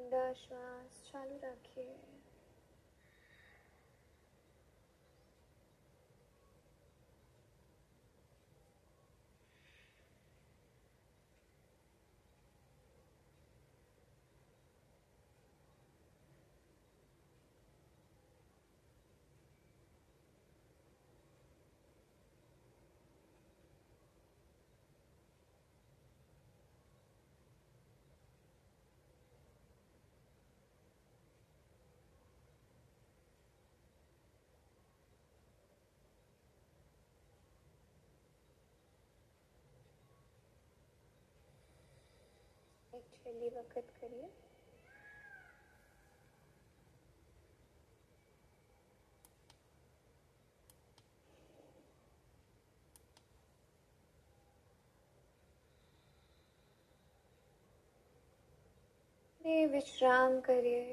ઊંડા શ્વાસ ચાલુ રાખીએ. એક છેલ્લી વખત કરીએ. ને વિશ્રામ કરીએ.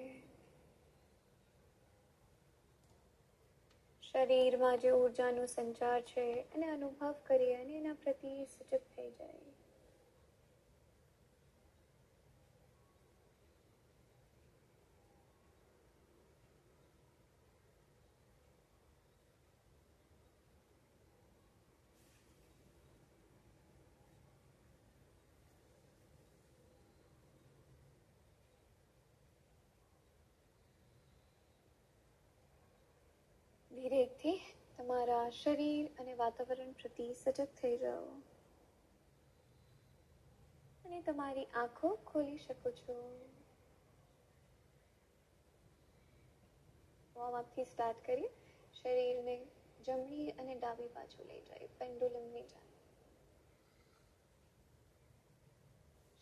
શરીરમાં જે ઊર્જાનો સંચાર છે એને અનુભવ કરીએ અને એના પ્રતિ સચેત થઈ જાય. ધીરેથી તમારા શરીર અને વાતાવરણ પ્રતિ સજગ થઈ જાઓ અને તમારી આંખો ખોલી શકો છો. વોર્મ અપથી સ્ટાર્ટ કરીએ. શરીરને જમણી અને ડાબી બાજુ લઈ જાય, પેન્ડુલમની જેમ.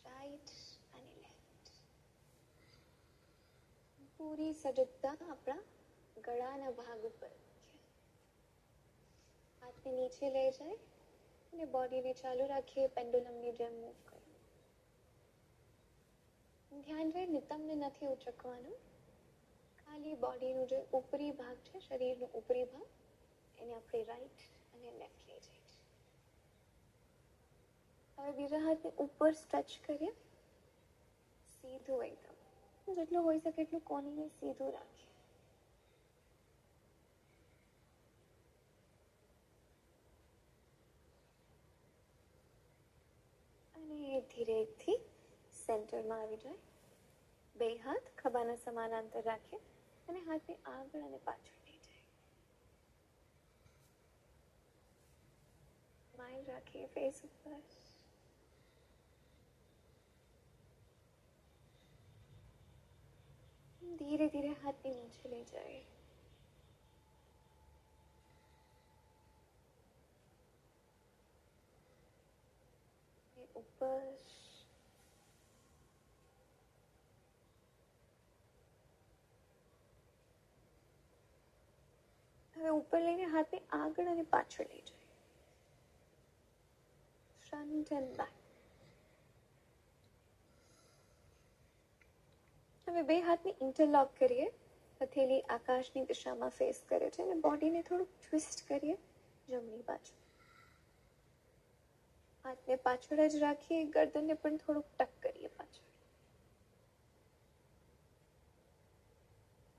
રાઈટ અને લેફ્ટ. પૂરી સજગતા આપણા ગળાના ભાગ ઉપર. હાથને નીચે લઈ જાય અને બોડીને ચાલુ રાખીએ, પેન્ડુલમની જેમ મૂવ કરીએ. ધ્યાન રહે નિતંબને નથી ઉચકવાનું. ખાલી બોડીનો જે ઉપરી ભાગ છે, શરીરનો ઉપરી ભાગ, એને આપણે રાઈટ અને લેફ્ટ લઈ જઈએ. હવે બીજા હાથને ઉપર સ્ટ્રેચ કરીએ, સીધું એકદમ. જેટલું હોઈ શકે એટલું કોણીને સીધું રાખીએ. અને ધીરેથી સેન્ટરમાં આવી જાય. બે હાથ ખભાના સમાનાંતર રાખીએ અને હાથને આગળ અને પાછળ લઈ જાય. સ્માઈલ રાખીએ ફેસ ઉપર. ધીરે ધીરે હાથને નીચે લઈ જાય. ઉપર. હવે ઉપર લઈને હાથને આગળ અને પાછળ લઈ જાય. Front end back. હવે બે હાથને ઇન્ટરલોક કરીએ. હથેળી આકાશની દિશામાં ફેસ કરે છે અને બોડીને થોડુંક ટ્વિસ્ટ કરીએ જમણી બાજુ. હાથને પાછળ જ રાખીએ, ગરદનને પણ થોડુંક ટક કરીએ પાછળ.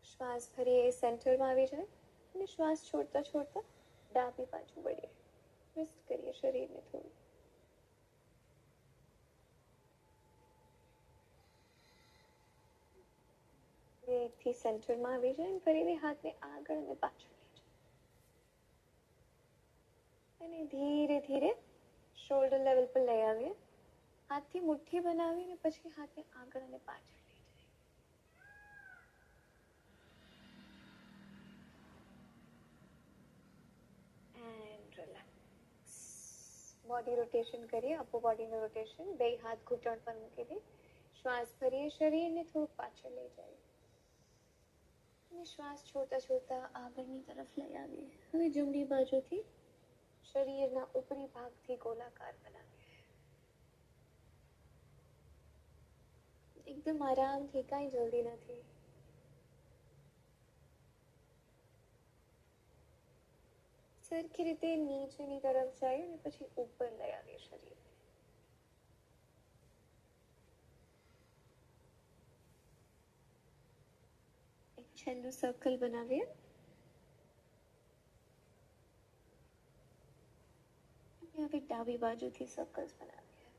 શ્વાસ ભરીએ, સેન્ટરમાં આવી જાય અને શ્વાસ છોડતા છોડતા ડાબી બાજુ વળીએ. ટ્વિસ્ટ કરીએ શરીરને થોડું. એકથી સેન્ટરમાં આવી જાય અને ફરીથી હાથને આગળ અને પાછળ લઈ જાય. અને ધીરે ધીરે શોલ્ડર લેવલ પર લઈ આવીએ. હાથથી મુઠ્ઠી બનાવીને પછી હાથને આગળ અને પાછળ લઈ જાય. And relax. બોડી રોટેશન કરીએ, અપર બોડીનું રોટેશન. બે હાથ ઘૂંટણ પર મૂકી દે. શ્વાસ ભરીએ, શરીરને થોડુંક પાછળ લઈ જાય અને શ્વાસ છોડતા છોડતા આગળની તરફ લઈ આવીએ. હવે જમણી બાજુથી શરીરના ઉપરી ભાગથી ગોળાકાર બનાવીએ. એકદમ આરામથી, કાંઈ જલ્દી નથી. સરખી રીતે નીચેની તરફ જાય અને પછી ઉપર લઈ આવીએ શરીરને. છેલ્લું સર્કલ બનાવીએ. હવે ડાબી બાજુથી સર્કલ્સ બનાવીએ.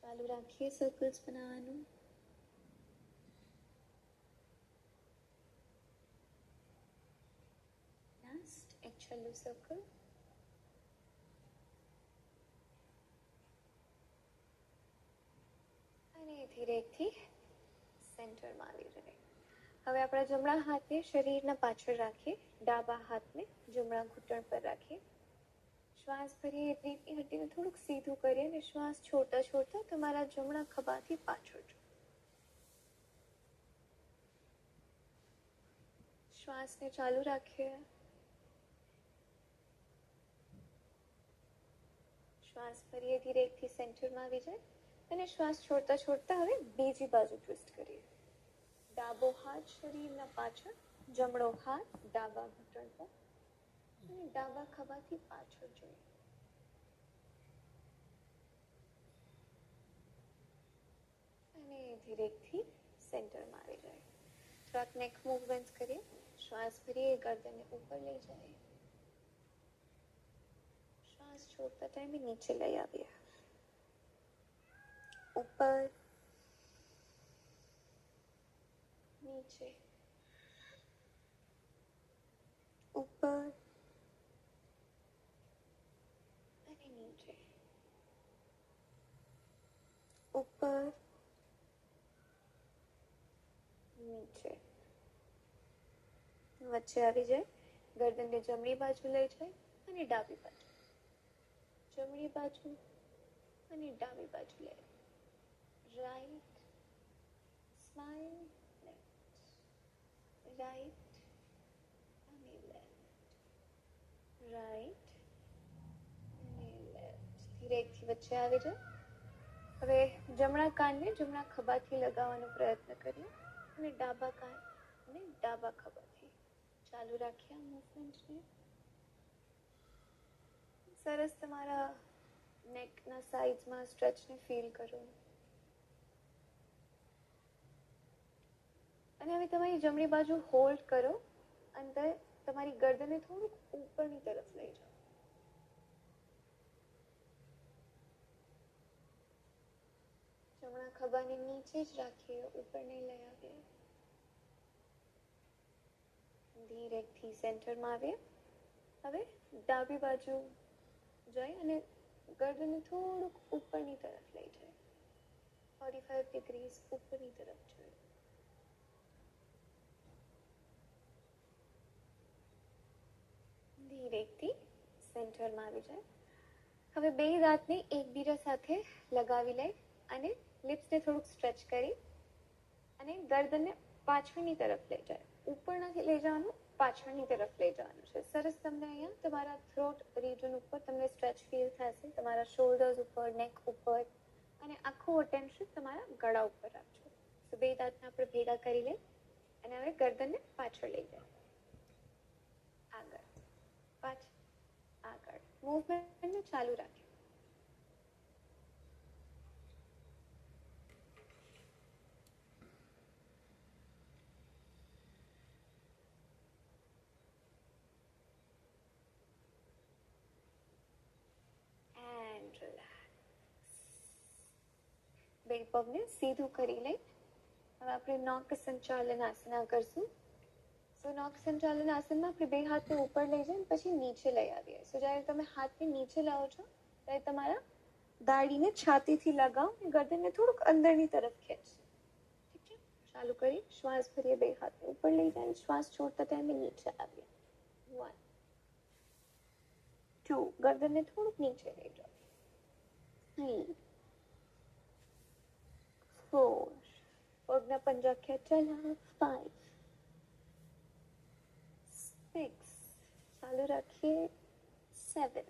ચાલુ રાખીએ સર્કલ્સ બનાવવાનું. લાસ્ટ એક છેલ્લું સર્કલ. અને ધીરેથી સેન્ટરમાં આવી જાય. હવે આપણા જમણા હાથને શરીરના પાછળ રાખીએ, ડાબા હાથને જમણા ઘૂંટણ પર રાખીએ. શ્વાસ ભરીએ એટલે હड्डीને થોડુંક સીધું કરીએ અને શ્વાસ છોડતા છોડતા તમારા જમણા ખભાથી પાછળ જાઓ. શ્વાસને ચાલુ રાખીએ. શ્વાસ ભરીએ ધીરેથી સેન્ટરમાં આવી જાય અને શ્વાસ છોડતા છોડતા હવે બીજી બાજુ ટ્વિસ્ટ કરીએ. ડાબો હાથ શરીરના પાછળ, જમણો હાથ ડાબા ઘૂંટણ પર અને ડાબા ખભાથી પાછળ જોઈએ. અને ધીરેથી સેન્ટરમાં આવી જાય. થોડાક નેક મૂવમેન્ટ કરીએ. શ્વાસ ભરીએ, ગરદનને ઉપર લઈ જાય. શ્વાસ છોડતા ટાઈમે નીચે લઈ આવીએ. ઉપર, નીચે, ઉપર અને નીચે, ઉપર, નીચે. વચ્ચે આવી જાય. ગરદનને જમણી બાજુ લઈ જાય અને ડાબી બાજુ, જમણી બાજુ અને ડાબી બાજુ લઈ. રાઈટ, સ્માઈલ, લેફ્ટ, રાઈટ અને લેફ્ટ, રાઈટ અને લેફ્ટ. ધીરેથી વચ્ચે આવી જાય. હવે જમણા કાનને જમણા ખભાથી લગાવવાનો પ્રયત્ન કરીએ અને ડાબા કાન અને ડાબા ખભાથી ચાલુ રાખીએ આ મૂવમેન્ટને. સરસ તમારા નેકના સાઈડમાં સ્ટ્રેચને ફીલ કરો. અને હવે તમારી જમણી બાજુ હોલ્ડ કરો અને તમારી ગરદનને થોડુંક ઉપરની તરફ લઈ જાઓ. જમણા ખભાને નીચે જ રાખીએ, ઉપર નહીં લઈ આવીએ. ધીરેથી સેન્ટરમાં આવીએ. હવે ડાબી બાજુ જઈ અને ગરદનને થોડુંક ઉપરની તરફ લઈ જાય. 45 ડિગ્રીઝ ઉપરની તરફ જોઈએ. ધીરેથી સેન્ટરમાં આવી જાય. હવે બે દાંતને એકબીજા સાથે લગાવી લઈ અને લિપ્સને થોડુંક સ્ટ્રેચ કરી અને ગરદનને પાછળની તરફ લઈ જાય. ઉપર નથી લઈ જવાનું, પાછળની તરફ લઈ જવાનું છે. સરસ. તમને અહીંયા તમારા થ્રોટ રીજન ઉપર તમને સ્ટ્રેચ ફીલ થશે. તમારા શોલ્ડર્સ ઉપર, નેક ઉપર અને આખું અટેન્શન તમારા ગળા ઉપર રાખજો. તો બે દાંતને આપણે ભેગા કરી લઈ અને હવે ગરદનને પાછળ લઈ જાય. આગળ, પાછળ, આગળ. મૂવમેન્ટને ચાલુ રાખીએ. બે પગને સીધું કરી લઈ હવે આપણે નૌક સંચાલન આસન કરશું. સો નૌક સંચાલન આસનમાં આપણે બે હાથને ઉપર લઈ જઈને પછી નીચે લઈ આવીએ. સો જ્યારે તમે હાથને નીચે લાવો છો ત્યારે તમારા દાઢીને છાતીથી લગાવો અને ગરદનને થોડુંક અંદરની તરફ ખેંચો. ઠીક છે? ચાલુ કરી. શ્વાસ ભરીએ, બે હાથને ઉપર લઈ જાય, શ્વાસ છોડતા ટાઈમે નીચે આવીએ. 1 2 ગરદનને થોડુંક નીચે લઈ જાઓ. 3 4 પગના પંજા ખેંચેલા. 5 6 ચાલુ રાખીએ. 7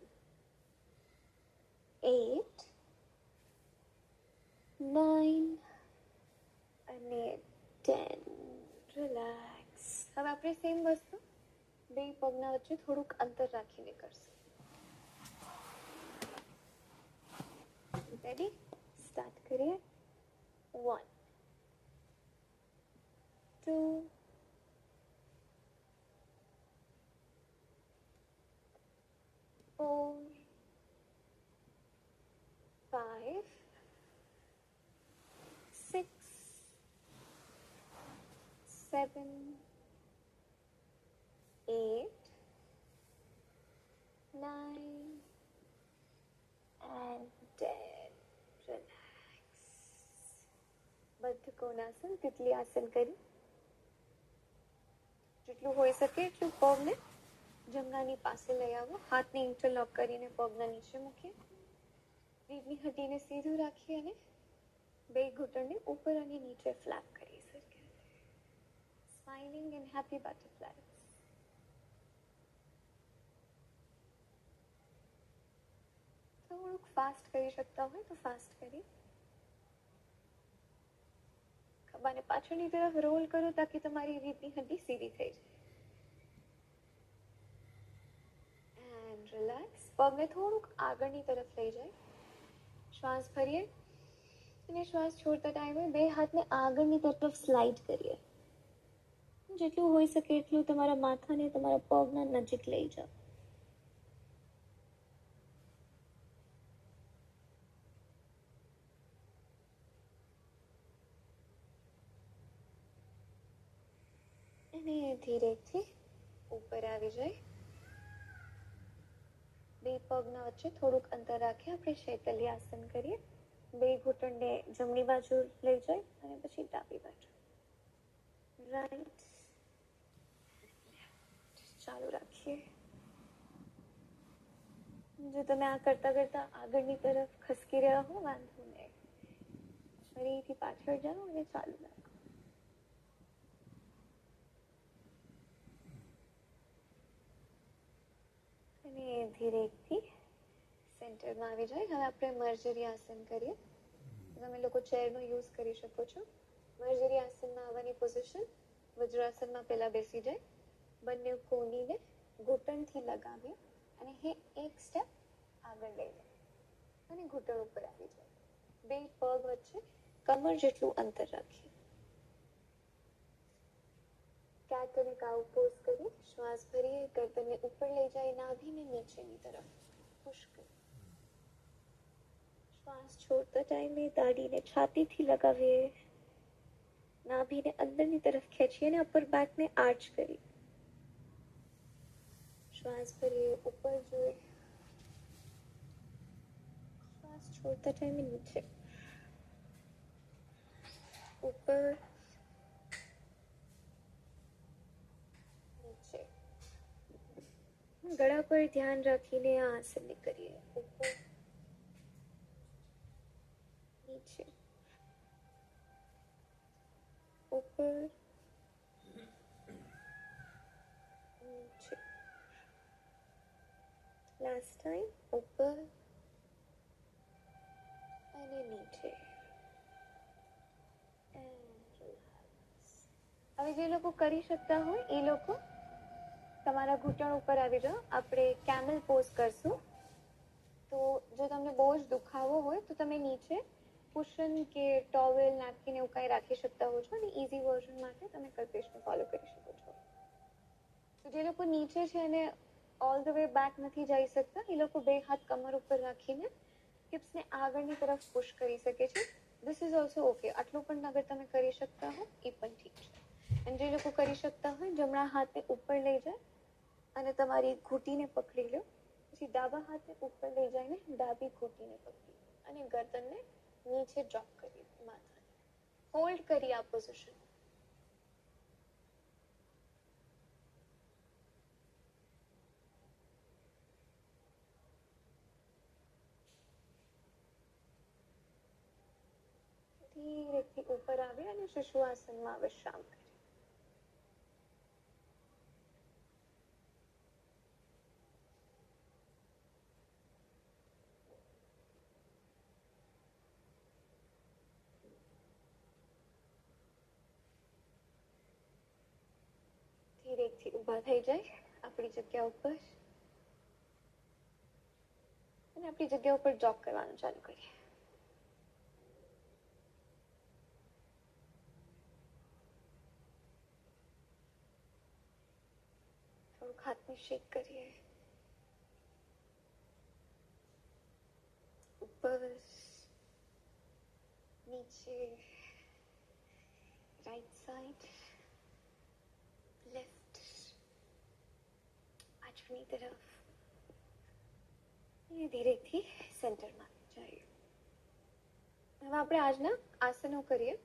8 9 અને 10. રિલેક્સ. હવે આપણે સેમ વસ્તુ બે પગના વચ્ચે થોડુંક અંતર રાખીને કરશું. રેડી? સ્ટાર્ટ કરીએ. 1 2 4 5 6 7 8 9 and 10. Relax. બદ્ધ કોણાસન, તિતલી આસન કરી જેટલું હોઈ શકે એટલું પગને જમણાની પાસે લઈ આવો. હાથને ઇન્ટરલોક કરીને પગના નીચે મૂકીએ. રીઢની હड्डीને સીધું રાખીએ અને બે ઘૂંટણને ઉપર અને નીચે ફ્લેપ કરીએ સરખે. Smiling and happy butterfly. થોડુંક ફાસ્ટ કરી શકતા હોય તો ફાસ્ટ કરી. ખભાને પાછળની તરફ રોલ કરો તાકી તમારી રીઢની હड्डी સીધી થઈ જાય. And relax. પગને થોડુંક આગળની તરફ લઈ જાય. શ્વાસ ભરીએ અને શ્વાસ છોડતા ટાઈમે બે હાથને આગળની તરફ સ્લાઇડ કરીએ. જેટલું હોઈ શકે એટલું તમારા માથાને તમારા પગના નજીક લઈ જાઓ. અને ધીરેથી ઉપર આવી જાય. બે પગના વચ્ચે થોડુંક અંતર રાખી આપણે શૈતલી આસન કરીએ. બે ઘૂંટણને જમણી બાજુ લઈ જાય અને પછી ડાબી બાજુ. રાઈટ. ચાલુ રાખીએ. જો તમે આ કરતા કરતા આગળની તરફ ખસકી રહ્યા હો વાંધો નહીં. ફરીથી પાછળ જાઓ અને ચાલુ રાખો. અને ધીરેથી સેન્ટરમાં આવી જાય. હવે આપણે મર્જરી આસન કરીએ. તમે લોકો ચેરનો યુઝ કરી શકો છો. મર્જરી આસનમાં આવવાની પોઝિશન વજ્રાસનમાં પહેલા બેસી જાય. બંને કોણીને ઘૂંટણથી લગાવીએ અને એક સ્ટેપ આગળ લઈ જાય અને ઘૂંટણ ઉપર આવી જાય. બે પગ વચ્ચે કમર જેટલું અંતર રાખીએ. કેટ અને કાઉ પોઝ કરી શ્વાસ ભરીએ. ગરદનને ઉપર લઈ જાય, નાભીને નીચેની તરફ પુશ કરીએ. શ્વાસ છોડતા ટાઈમે દાઢીને છાતીથી લગાવીએ. નાભીને અંદરની તરફ ખેંચીએ અને અપર બેકને આર્ચ કરીએ. શ્વાસ ભરીએ, ઉપર જોઈએ. શ્વાસ છોડતા ટાઈમે નીચે, ઉપર, નીચે. ગળા પર ધ્યાન રાખીને આ આસનને કરીએ. ઉપર, નીચે, ઉપર, નીચે. Last time. ઉપર અને નીચે. હવે જે લોકો કરી શકતા હોય એ લોકો તમારા ઘૂંટણ ઉપર આવી જાઓ. આપણે કેમલ પોઝ કરશું. તો જો તમને બહુ જ દુખાવો હોય તો તમે નીચે કુશન કે ટોવેલ નાખીને એવું કંઈ રાખી શકતા હો છો અને ઇઝી વર્ઝન માટે તમે કલ્પેશને ફોલો કરી શકો છો. તો જે લોકો નીચે છે અને ઓલ ધ વે બેક નથી જઈ શકતા એ લોકો બે હાથ કમર ઉપર રાખીને હિપ્સને આગળની તરફ પુશ કરી શકે છે. This is also okay. આટલું પણ અગર તમે કરી શકતા હો એ પણ ઠીક છે. અને જે લોકો કરી શકતા હોય જમણા હાથને ઉપર લઈ જાય અને તમારી ઘૂંટીને પકડી લો. પછી ડાબા હાથને ઉપર લઈ જઈને ડાબી ઘૂંટીને પકડી અને ગરદનને નીચે ડ્રોપ કરી માથાને હોલ્ડ કરી આ પોઝિશન. ધીરેથી ઉપર આવે અને શિશુઆસનમાં વિશ્રામ કરે. ઊભા થઈ જાય આપણી જગ્યા ઉપર અને આપણી જગ્યા ઉપર જોગ કરવાનું ચાલુ કરીએ. થોડુંક હાથને શેક કરીએ. ઉપર નીચે, રાઈટ સાઈડ, લેફ્ટ, પાછળની તરફ અને ધીરેથી સેન્ટરમાં જઈએ. હવે આપણે આજના આસનો કરીએ.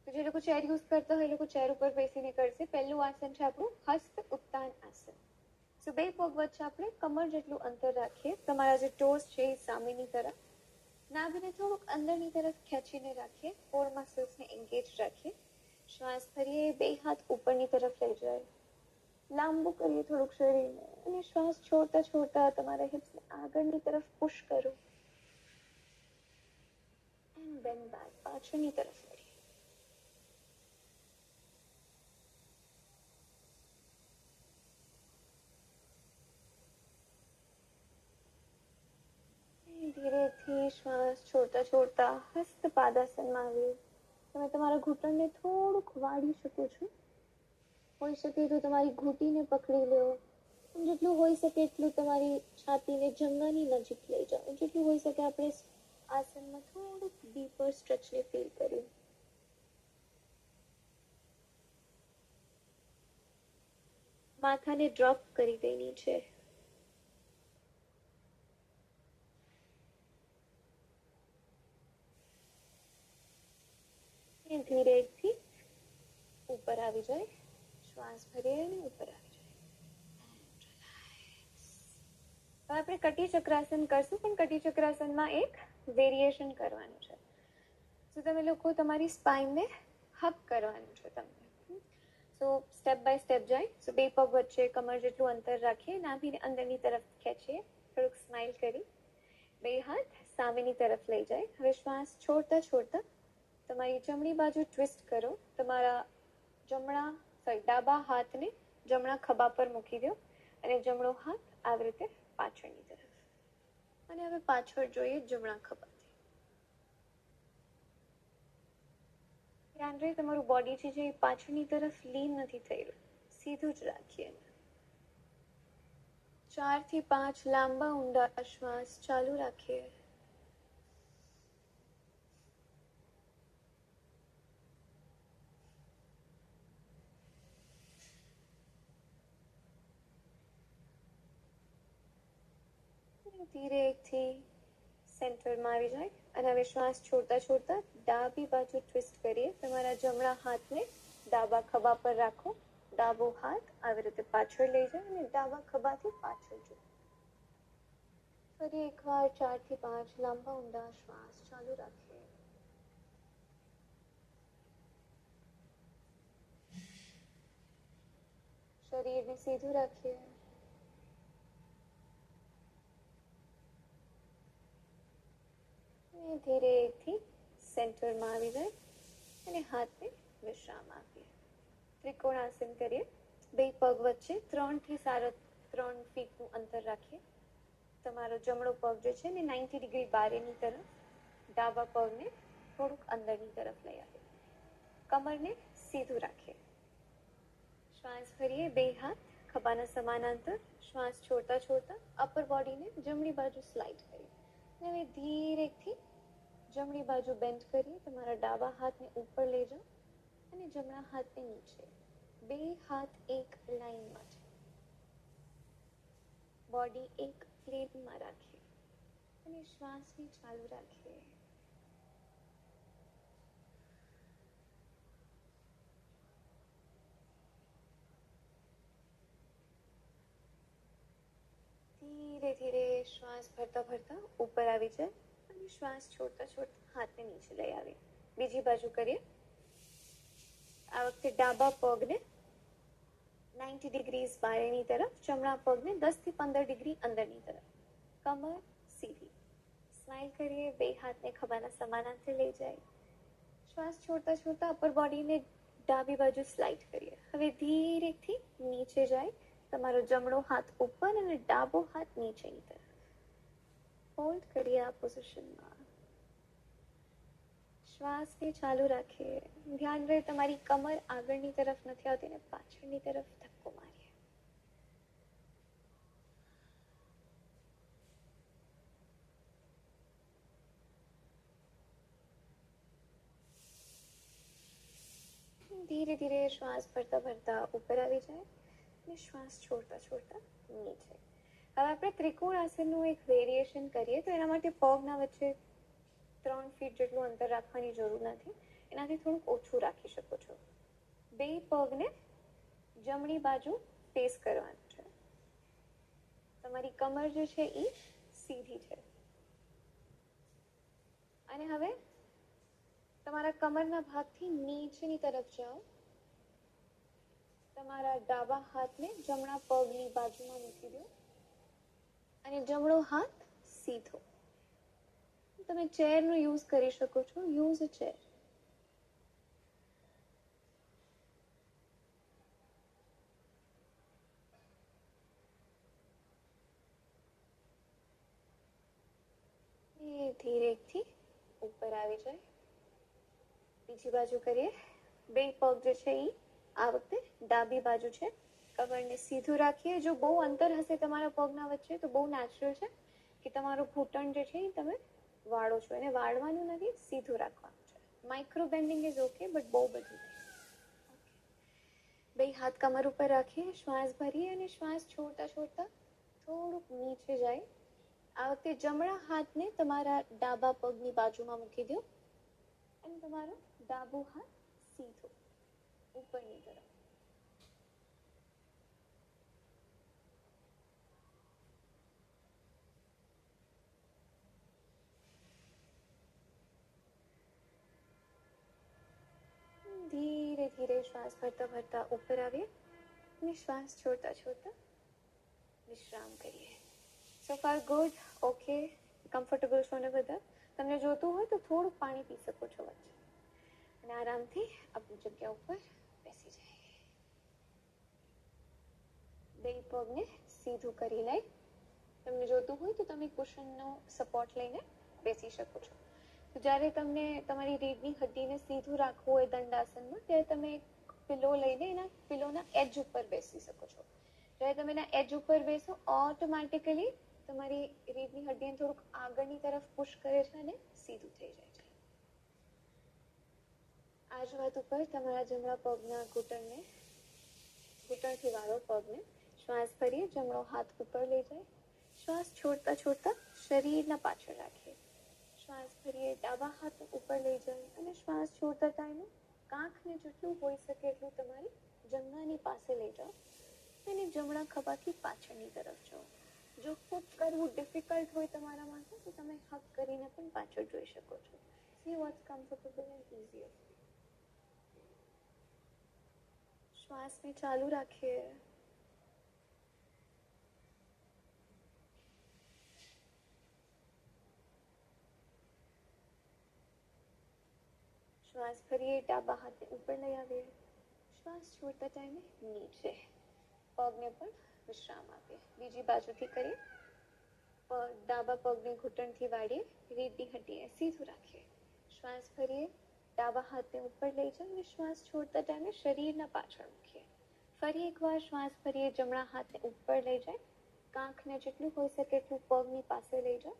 તો જે લોકો ચેર યુઝ કરતા હોય એ લોકો ચેર ઉપર બેસીને કરશે. પહેલું આસન છે આપણું હસ્ત ઉત્તાન આસન. સો બે પગ વચ્ચે આપણે કમર જેટલું અંતર રાખીએ. તમારા જે ટોસ છે એ સામેની તરફ, નાભીને થોડુંક અંદરની તરફ ખેંચીને રાખીએ. કોર મસલ્સને એન્ગેજ રાખીએ. શ્વાસ ભરીએ, બે હાથ ઉપરની તરફ લઈ જાય. લાંબુ કરીએ થોડુંક શરીરને અને શ્વાસ છોડતા છોડતા તમારા હિપ્સને આગળની તરફ પુશ કરો. એન્ડ બેન્ડ બેક, પાછળની તરફ વળીએ. ધીરેથી શ્વાસ છોડતા છોડતા હસ્ત પાદાસનમાં આવીએ. તમે તમારા ઘૂંટણને થોડુંક વાળી શકો છો. હોઈ શકે તો તમારી ઘૂંટીને પકડી લો. જેટલું હોઈ શકે એટલું તમારી છાતીને જમવાની નજીક લઈ જાઓ. જેટલું હોઈ શકે આપણે આસનમાં થોડુંક ડીપર સ્ટ્રેચને ફીલ કરીએ. માથાને ડ્રોપ કરી દે નીચે. ધીરેથી ઉપર આવી જાય. શ્વાસ ભરીએ અને ઉપર આવી જાય. હવે આપણે કટી ચક્રાસન કરશું, પણ કટી ચક્રાસનમાં એક વેરિએશન કરવાનું છે. તો તમે લોકો તમારી સ્પાઇનને હક કરવાનું છે તમને. સો સ્ટેપ બાય સ્ટેપ જાય. સો બે પગ વચ્ચે કમર જેટલું અંતર રાખીએ. નાભીને અંદરની તરફ ખેંચીએ. થોડુંક સ્માઇલ કરી. બે હાથ સામેની તરફ લઈ જાય. હવે શ્વાસ છોડતા છોડતા તમારી જમણી બાજુ ટ્વિસ્ટ કરો. તમારા ડાબા હાથને જમણા ખભા પર મૂકી દો અને જમણો હાથ આવી રીતે પાછળની તરફ. અને હવે પાછળ જોઈએ જમણા ખભાથી. ધ્યાન રહે તમારું બોડી છે જે પાછળની તરફ લીન નથી થઈ રહ્યું. સીધું જ રાખીએ. 4 થી 5 લાંબા ઊંડા શ્વાસ ચાલુ રાખીએ. ધીરેથી સેન્ટરમાં આવી જાય અને હવે શ્વાસ છોડતા છોડતા ડાબી બાજુ ટ્વિસ્ટ કરીએ. તમારા જમણા હાથને ડાબા ખભા પર રાખો. ડાબો હાથ આવી રીતે પાછળ લઈ જાય અને ડાબા ખભાથી પાછળ જો. ફરી એકવાર 4 થી 5 લાંબા ઊંડા શ્વાસ ચાલુ રાખીએ. શરીરને સીધું રાખીએ. ધીરેથી સેન્ટરમાં આવી જાય અને હાથને વિશ્રામ આપીએ. ત્રિકોણાસન કરીએ. બે પગ વચ્ચે 3 થી 3 ફીટનું અંતર રાખીએ. તમારો જમણો પગ જે છે ને 90 ડિગ્રી બારેની તરફ, ડાબા પગને થોડુંક અંદરની તરફ લઈ આવીએ. કમરને સીધું રાખીએ. શ્વાસ ભરીએ. બે હાથ ખભાના સમાનાંતર. શ્વાસ છોડતા છોડતા અપર બોડીને જમણી બાજુ સ્લાઇડ કરીએ. હવે ધીરેથી જમણી બાજુ બેન્ડ કરીએ. તમારા ડાબા હાથને ઉપર લઈ જાઓ અને જમણા હાથને નીચે. બે હાથ એક લાઈનમાં છે. બોડી એક પ્લેનમાં રાખીએ અને શ્વાસને ચાલુ રાખીએ. ધીરે ધીરે શ્વાસ ભરતા ભરતા ઉપર આવી જાય અને શ્વાસ છોડતા છોડતા હાથને નીચે લઈ આવીએ. બીજી બાજુ કરીએ. આ વખતે ડાબા પગને 90 ડિગ્રી બારેની તરફ, જમણા પગને 10 થી 15 ડિગ્રી અંદરની તરફ. કમર સીધી. સ્માઇલ કરીએ. બે હાથને ખભાના સમાનાંતર લઈ જાય. શ્વાસ છોડતા છોડતા અપર બોડીને ડાબી બાજુ સ્લાઇડ કરીએ. હવે ધીરેથી નીચે જાય. તમારો જમણો હાથ ઉપર અને ડાબો હાથ નીચેની તરફ. હોલ્ડ કરીએ આ પોઝિશનમાં. શ્વાસને ચાલુ રાખીએ. ધ્યાન રહે તમારી કમર આગળની તરફ નથી આવતી ને પાછળની તરફ ધક્કો મારીએ. ધીરે ધીરે શ્વાસ ભરતા ભરતા ઉપર આવી જાય અને શ્વાસ છોડતા છોડતા નીચે. હવે આપણે ત્રિકોણ આસનનું એક વેરિએશન કરીએ. તો એના માટે પગના વચ્ચે 3 ફીટ જેટલું અંતર રાખવાની જરૂર નથી. એનાથી થોડુંક ઓછું રાખી શકો છો. બે પગને જમણી બાજુ ફેસ કરવાનું છે. તમારી કમર જે છે એ સીધી છે. અને હવે તમારા કમરના ભાગથી નીચેની તરફ જાઓ. તમારા ડાબા હાથને જમણા પગની બાજુમાં મૂકી દો અને જમણો હાથ સીધો. તમે ચેરનો યુઝ કરી શકો છો. Use a chair. ધીરેથી ઉપર આવી જાય. બીજી બાજુ કરીએ. બે પગ જે છે એ આ વખતે ડાબી બાજુ છે. કમરને સીધું રાખીએ. જો બહુ અંતર હશે તમારા પગના વચ્ચે તો બહુ નેચરલ છે કે તમારું ઘૂંટણ જે છે એ તમે વાળો છો. એને વાળવાનું નથી, સીધું રાખવાનું છે. Micro bending is okay, but બહુ બધું નહીં. બે હાથ કમર ઉપર રાખીએ. શ્વાસ ભરીએ અને શ્વાસ છોડતા છોડતા થોડુંક નીચે જાય. આ વખતે જમણા હાથને તમારા ડાબા પગની બાજુમાં મૂકી દો અને તમારો ડાબો હાથ સીધો ઉપરની તરફ. ધીરે ધીરે શ્વાસ ભરતા ભરતા ઉપર આવીએ અને શ્વાસ છોડતા છોડતા વિશ્રામ કરીએ. સો ફાર ગુડ. ઓકે, કમ્ફર્ટેબલ છો ને બધા? તમને જોતું હોય તો થોડું પાણી પી શકો છો વચ્ચે અને આરામથી આપણી જગ્યા ઉપર બેસી જાય. બે પગને સીધું કરી લઈ. તમને જોતું હોય તો તમે કુશનનો સપોર્ટ લઈને બેસી શકો છો. તો જ્યારે તમને તમારી રીઢની હડ્ડીને સીધું રાખવું હોય દંડાસનમાં, ત્યારે તમે પિલો લઈને એના પિલોના એજ ઉપર બેસી શકો છો. જ્યારે તમે એના એજ ઉપર બેસો, ઓટોમેટિકલી તમારી રીઢની હડ્ડીને થોડુંક આગળની તરફ પુશ કરે છે અને સીધું થઈ જાય છે. આ જ વાત ઉપર તમારા જમણા પગના ઘૂંટણથી વાળો પગને શ્વાસ ભરીએ. જમણો હાથ ઉપર લઈ જાય. શ્વાસ છોડતા છોડતા શરીરના પાછળ રાખીએ. શ્વાસ ભરીએ. ડાબા હાથ ઉપર લઈ જાય અને શ્વાસ છોડતા ટાઈમે કાંખને જેટલું હોઈ શકે એટલું તમારી જમણાની પાસે લઈ જાઓ અને જમણા ખભાથી પાછળની તરફ જાઓ. જો ખૂબ કરવું ડિફિકલ્ટ હોય તમારા માટે તો તમે હક કરીને પણ પાછળ જોઈ શકો છો. See what's comfortable and easier. શ્વાસને ચાલુ રાખીએ. શ્વાસ ભરીએ. ડાબા હાથને ઉપર લઈ આવીએ. શ્વાસ છોડતા ટાઈમે નીચે. પગને પણ વિશ્રામ આપીએ. બીજી બાજુથી કરીએ. ડાબા પગને ઘૂંટણથી વાળીએ. રીઢની હડ્ડીને સીધું રાખીએ. શ્વાસ ભરીએ. ડાબા હાથને ઉપર લઈ જાઓ અને શ્વાસ છોડતા ટાઈમે શરીરના પાછળ મૂકીએ. ફરી એકવાર શ્વાસ ભરીએ. જમણા હાથને ઉપર લઈ જાય. કાંખને જેટલું હોઈ શકે એટલું પગની પાસે લઈ જાઓ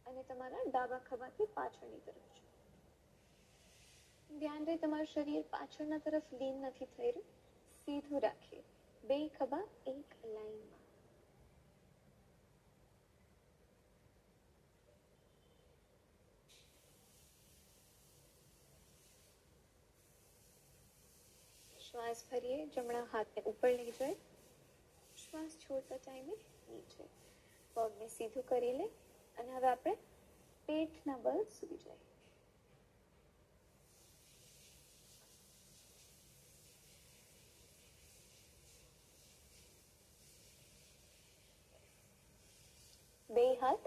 અને તમારા ડાબા ખભાથી પાછળની તરફ જાઓ. ધ્યાન રહે તમારું શરીર પાછળના તરફ લીન નથી થઈ રહ્યું. સીધું રાખીએ. બે ખભા એક લાઈનમાં. શ્વાસ ભરીએ. જમણા હાથને ઉપર લઈ જાય. શ્વાસ છોડતા ટાઈમે નીચે. પગને સીધું કરી લે અને હવે આપણે પેટના બળ સુધી જઈએ. બે હાથ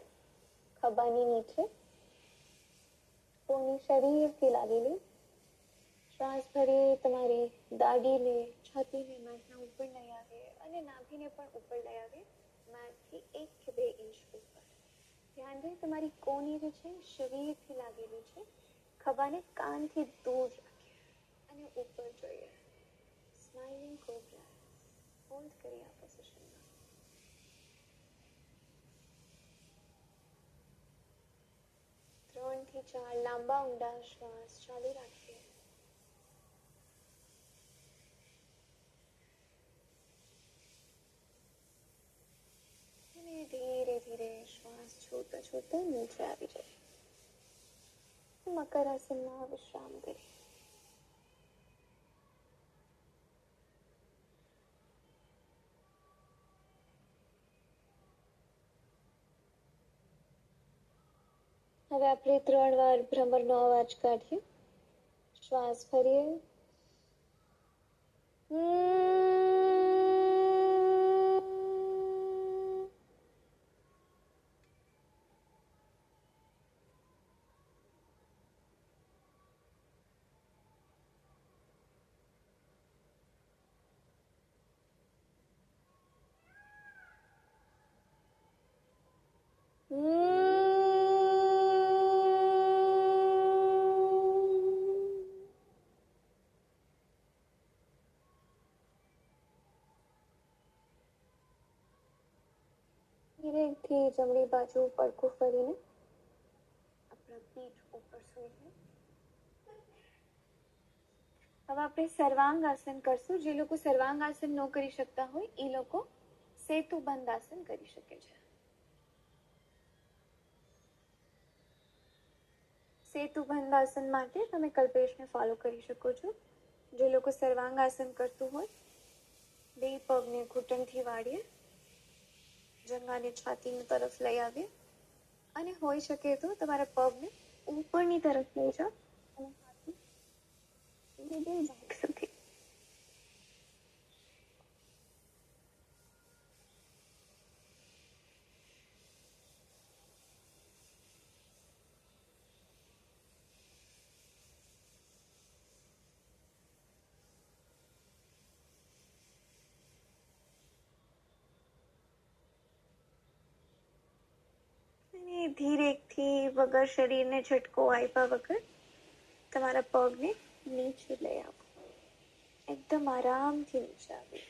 ખભાની નીચે. કોની શરીરથી લાગેલી. શ્વાસ ભરીએ, તમારી દાઢીને, છાતીને મેટના ઉપર લઈ આવીએ અને નાભીને પણ ઉપર લઈ આવીએ, મેટથી 1 કે 2 ઇંચ ઉપર. ધ્યાન રહે તમારી કોણી જે છે શરીરથી લાગેલી છે. ખભાને કાનથી દૂર રાખીએ અને ઉપર જોઈએ. Smiling cobra. હોલ્ડ કરીએ આ પોઝિશનમાં. 3 થી 4 લાંબા ઊંડા શ્વાસ ચાલુ રાખીએ. અને ધીરે ધીરે શ્વાસ છોડતા છોડતા નીચે આવી જાય. મકર આસનમાં વિશ્રામ કરીએ. હવે આપણે 3 વાર ભ્રમરનો અવાજ કાઢીએ. શ્વાસ ભરીએ. ધીરેથી જમણી બાજુ પડખું ફરીને આપણા પીઠ ઉપર સૂઈએ. હવે આપણે સર્વાંગ આસન કરશું. જે લોકો સર્વાંગ આસન ન કરી શકતા હોય એ લોકો સેતુબંધ આસન કરી શકે છે. સેતુબંધ આસન માટે તમે કલ્પેશને ફોલો કરી શકો છો. જે લોકો સર્વાંગ આસન કરતું હોય 2 પગને ઘૂંટણથી વાળીએ, જંઘાને છાતીની તરફ લઈ આવીએ અને હોઈ શકે તો તમારા પગને ઉપરની તરફ લઈ જાઓ અને હાથને બેક સુધી. અને ધીરેથી વગર શરીરને ઝટકો આપ્યા વગર તમારા પગને નીચે લઈ આવો. એકદમ આરામથી નીચે આવી.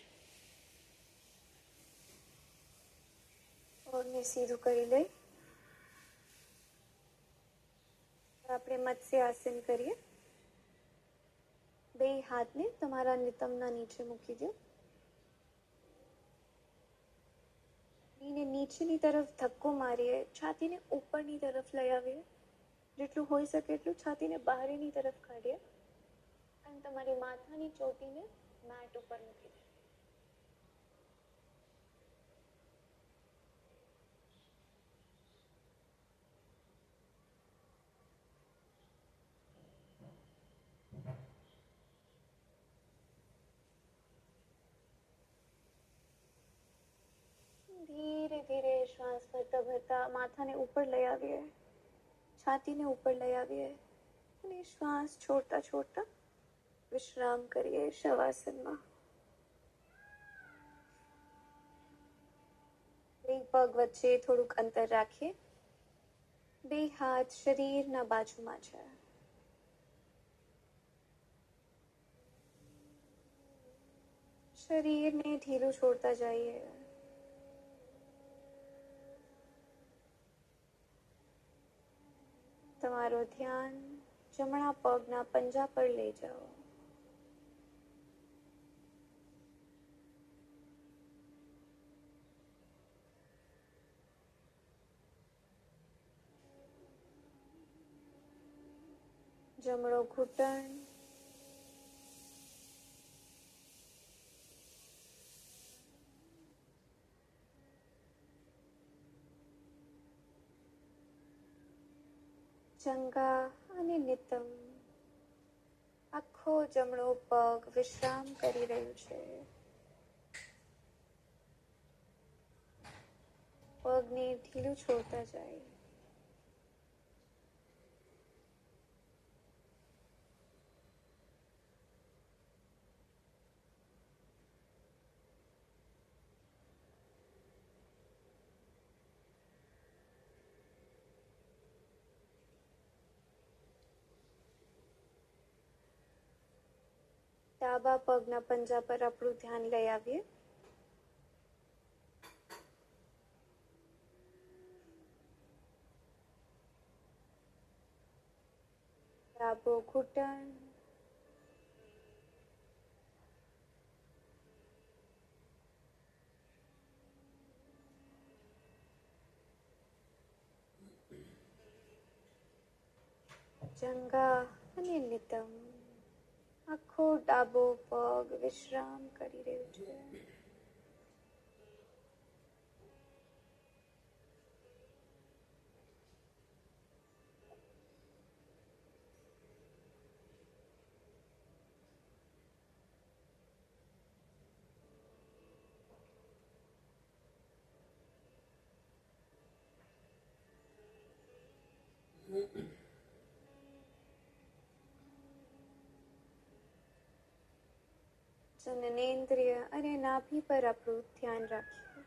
પગને સીધું કરી લઈ આપણે મત્સ્ય આસન કરીએ. 2 હાથને તમારા નિતંબના નીચે મૂકી દો. નીચેની તરફ ધક્કો મારીએ, છાતીને ઉપરની તરફ લઈ આવીએ. જેટલું હોઈ શકે એટલું છાતીને બહારની તરફ કાઢીએ અને તમારી માથાની ચોટીને મેટ ઉપર મૂકી દે. ધીરે ધીરે શ્વાસ ભરતા ભરતા માથાને ઉપર લઈ આવીએ, છાતીને ઉપર લઈ આવીએ અને શ્વાસ છોડતા છોડતા વિશ્રામ કરીએ શવાસનમાં. 2 પગ વચ્ચે થોડુંક અંતર રાખીએ. 2 હાથ શરીરના બાજુમાં છે. શરીરને ઢીલું છોડતા જઈએ. તમારું ધ્યાન જમણા પગના પંજા પર લઈ જાઓ. જમણો ઘૂંટણ, જંઘા અને નિતંબ, આખો જમણો પગ વિશ્રામ કરી રહ્યું છે. પગને ઢીલું છોડતા જાય. ડાબા પગના પંજા પર આપણું ધ્યાન લઈ આવીએ. ડાબો ઘૂંટણ, જંઘા અને નિતંબ, આખો ડાબો પગ વિશ્રામ કરી રહ્યું છે. જનનેન્દ્રિય અને નાભી પર આપણું ધ્યાન રાખીએ.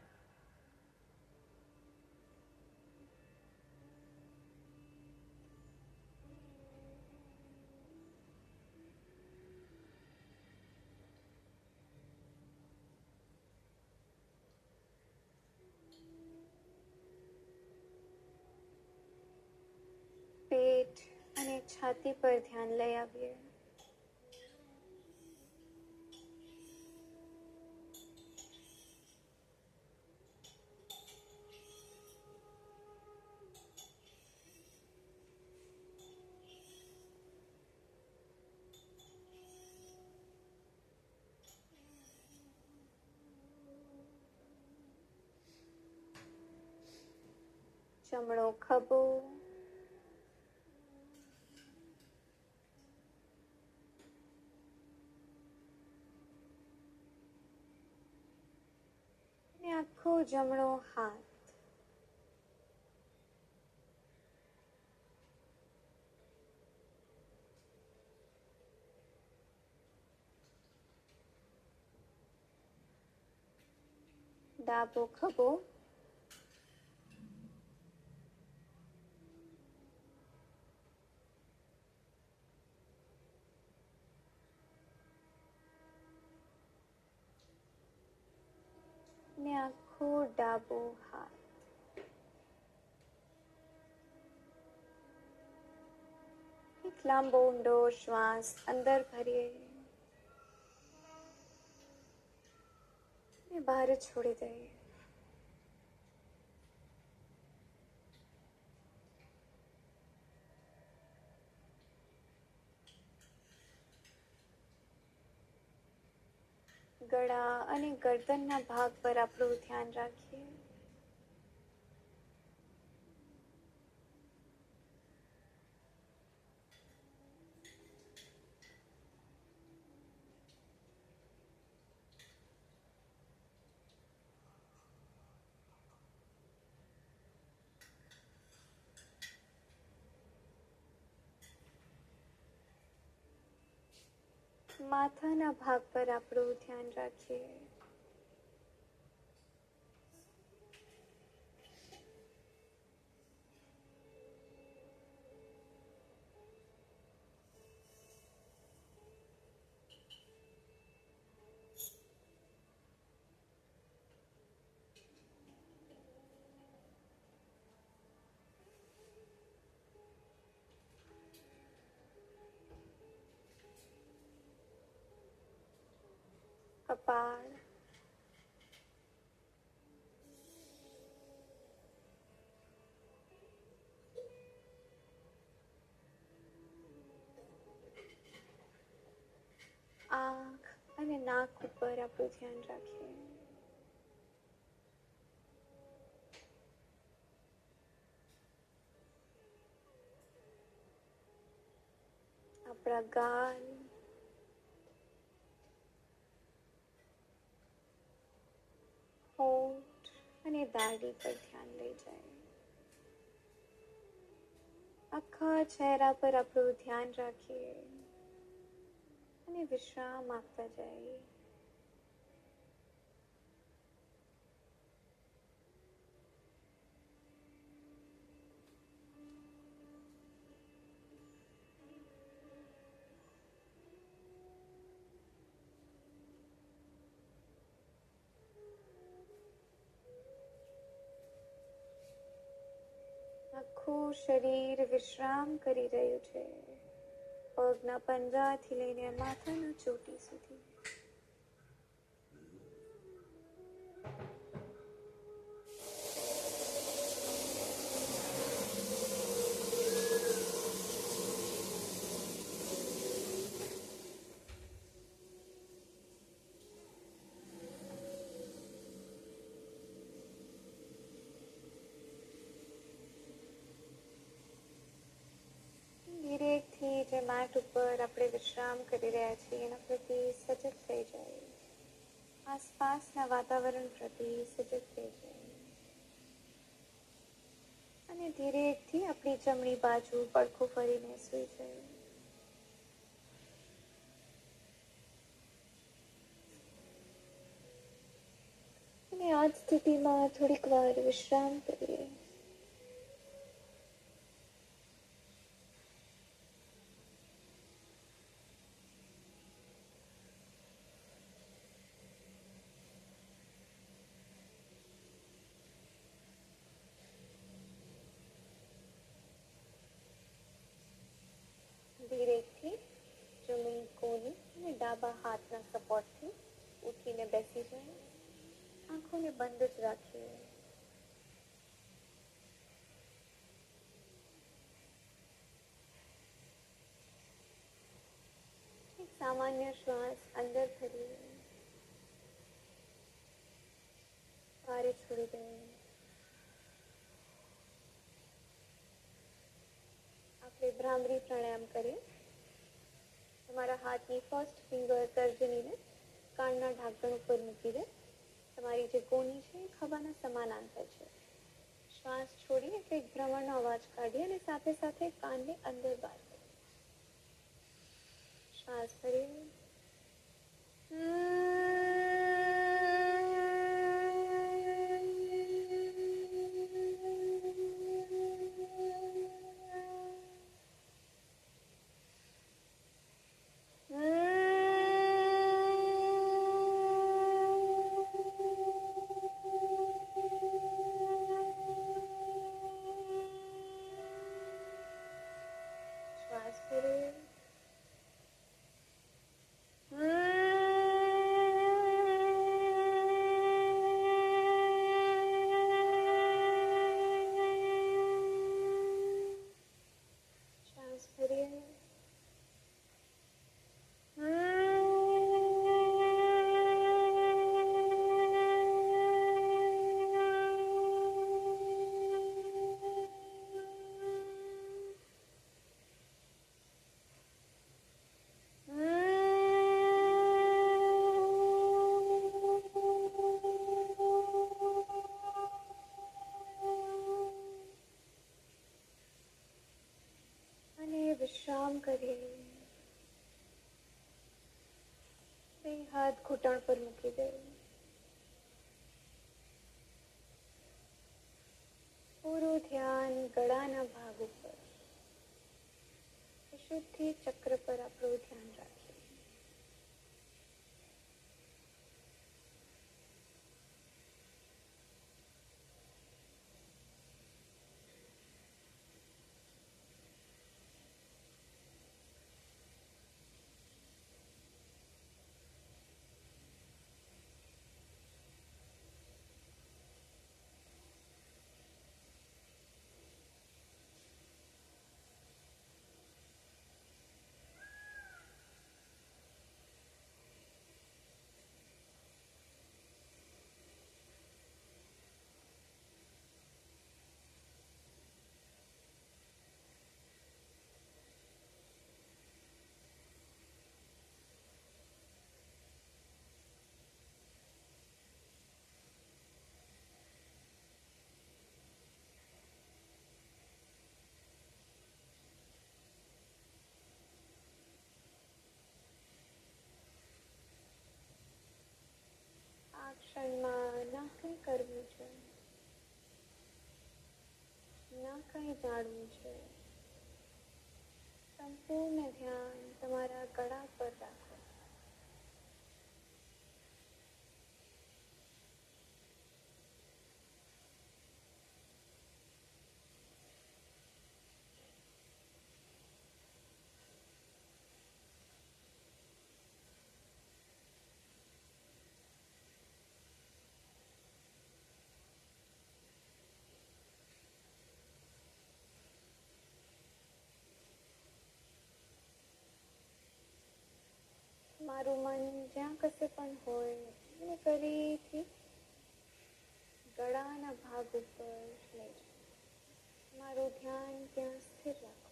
પેટ અને છાતી પર ધ્યાન લઈ આવીએ. જમણો ખભો, અને આખો જમણો હાથ. ડાબો ખભો, ને આખો ડાબો હાથ. એક લાંબો ઊંડો શ્વાસ અંદર ભરીએ ને બહાર છોડી દઈએ. ગળા અને ગરદનના ભાગ પર આપણું ધ્યાન રાખીએ. માથાના ભાગ પર આપણું ધ્યાન રાખીએ. કપાળ, આંખ અને નાક ઉપર આપણું ધ્યાન રાખીએ. આપણા ગાલ, હોઠ અને દાઢી પર ધ્યાન લઈ જાય. આખા ચહેરા પર આપણું ધ્યાન રાખીએ અને વિશ્રામ આપતા જઈએ. આખું શરીર વિશ્રામ કરી રહ્યું છે. પગના પંજાથી લઈને માથાના ચોટી સુધી. ધીરેથી જે મેટ ઉપર આપણે વિશ્રામ કરી રહ્યા છીએ એના પ્રતિ સજગ થઈ જાય. આસપાસના વાતાવરણ પ્રતિ સજગ થઈ જાય. અને ધીરેથી આપણી જમણી બાજુ પડખું ફરીને સૂઈ જાય. અને આ જ સ્થિતિમાં થોડીક વાર વિશ્રામ કરીએ. ધીરેથી જમણી કોણી અને ડાબા હાથના સપોર્ટથી ઉઠીને બેસી જાય. આંખોને બંધ જ રાખીએ. એક સામાન્ય શ્વાસ અંદર ફરીએ, બહાર છોડી દઈએ. આપણે ભ્રામરી પ્રાણાયામ કરીએ. તમારા હાથની ફર્સ્ટ ફિંગર તર્જનીને કાનના ઢાંકણ ઉપર મૂકી દે. તમારી જે કોણી છે એ ખભાના સમાનાંતર છે. શ્વાસ છોડી એટલે એક ભ્રમણનો અવાજ કાઢીએ અને સાથે સાથે કાનને અંદર બહાર કરીએ. શ્વાસ ભરીએ. શ્વાસ ભરીએ. શ્વાસ ભરીએ. વિશ્રામ કરીએ. બે હાથ ઘૂંટણ પર મૂકી દે. પૂરું ધ્યાન ગળાના ભાગ ઉપર, વિશુદ્ધિ ચક્ર પર આપણું ધ્યાન રાખીએ. આ ક્ષણમાં ના કંઈ કરવું છે, ના કંઈ જાણવું છે. સંપૂર્ણ ધ્યાન તમારા ગળા પર રાખો. જ્યાં કશે પણ હોય અને ફરીથી ગળાના ભાગ ઉપર લઈ જાઓ. તમારું ધ્યાન ત્યાં સ્થિર રાખો.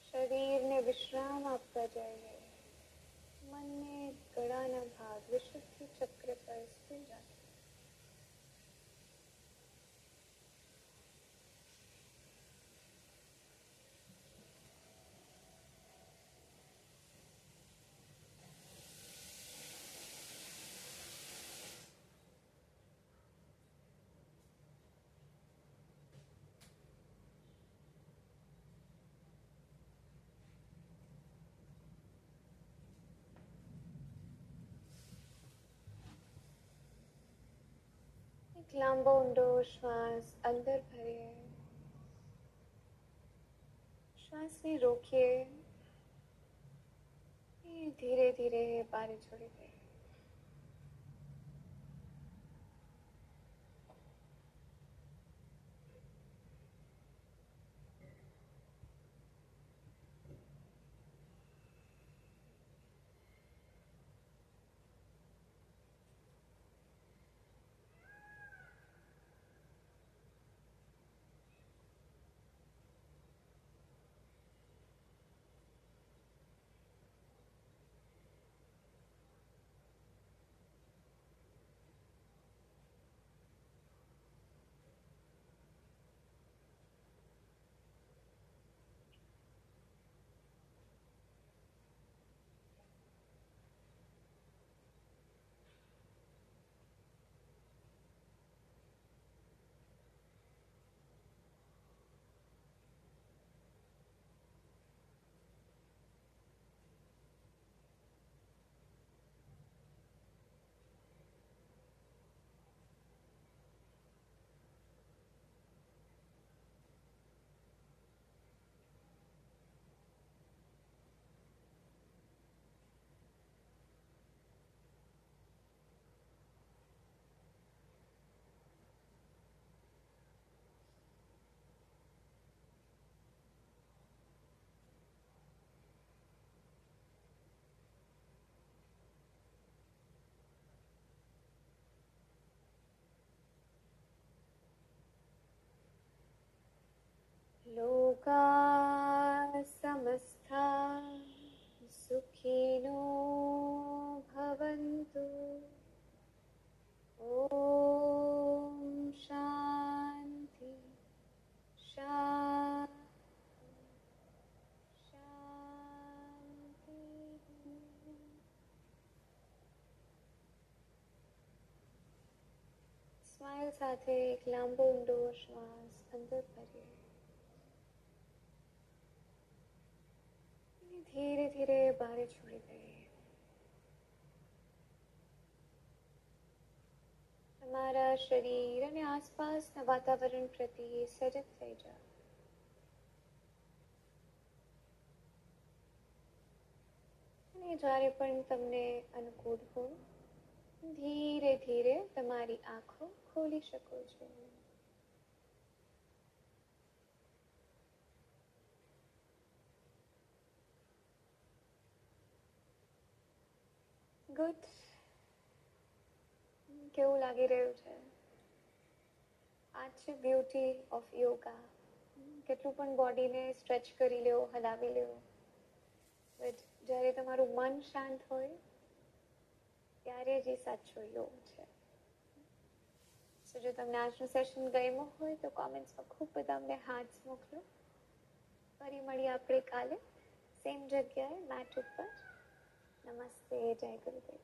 શરીરને વિશ્રામ આપતા જઈએ. મનને ગળાના ભાગ વિશુદ્ધિ ચક્ર પર સ્થિર રાખો. એક લાંબો ઊંડો શ્વાસ અંદર ભરીએ. શ્વાસને રોકીએ. ધીરે ધીરે બહાર છોડી દઈએ. લોકા સમસ્તા સુખિનો ભવન્તુ. ઓમ શાંતિ શાંતિ શાંતિ. સ્માઇલ સાથે એક લાંબો ઊંડો શ્વાસ અંદર ભરીએ. ધીરે ધીરે બહાર છોડી દઈએ. તમારા શરીર અને આસપાસના વાતાવરણ પ્રત્યે સજગ થઈ જાઓ. અને જ્યારે પણ તમને અનુકૂળ હોય ધીરે ધીરે તમારી આંખો ખોલી શકો છો. ગુડ. કેવું લાગી રહ્યું છે? આ છે બ્યુટી ઓફ યોગા. કેટલું પણ બોડીને સ્ટ્રેચ કરી લો, હલાવી લો, બટ જ્યારે તમારું મન શાંત હોય ત્યારે જ એ સાચો યોગ છે. સો જો તમને આજનું સેશન ગમ્યું હોય તો કોમેન્ટ્સમાં ખૂબ બધા અમને હાર્ટ્સ મોકલો. ફરી મળીએ આપણે કાલે સેમ જગ્યાએ મેટ ઉપર. નમસ્તે. જય ગુરુદેવ.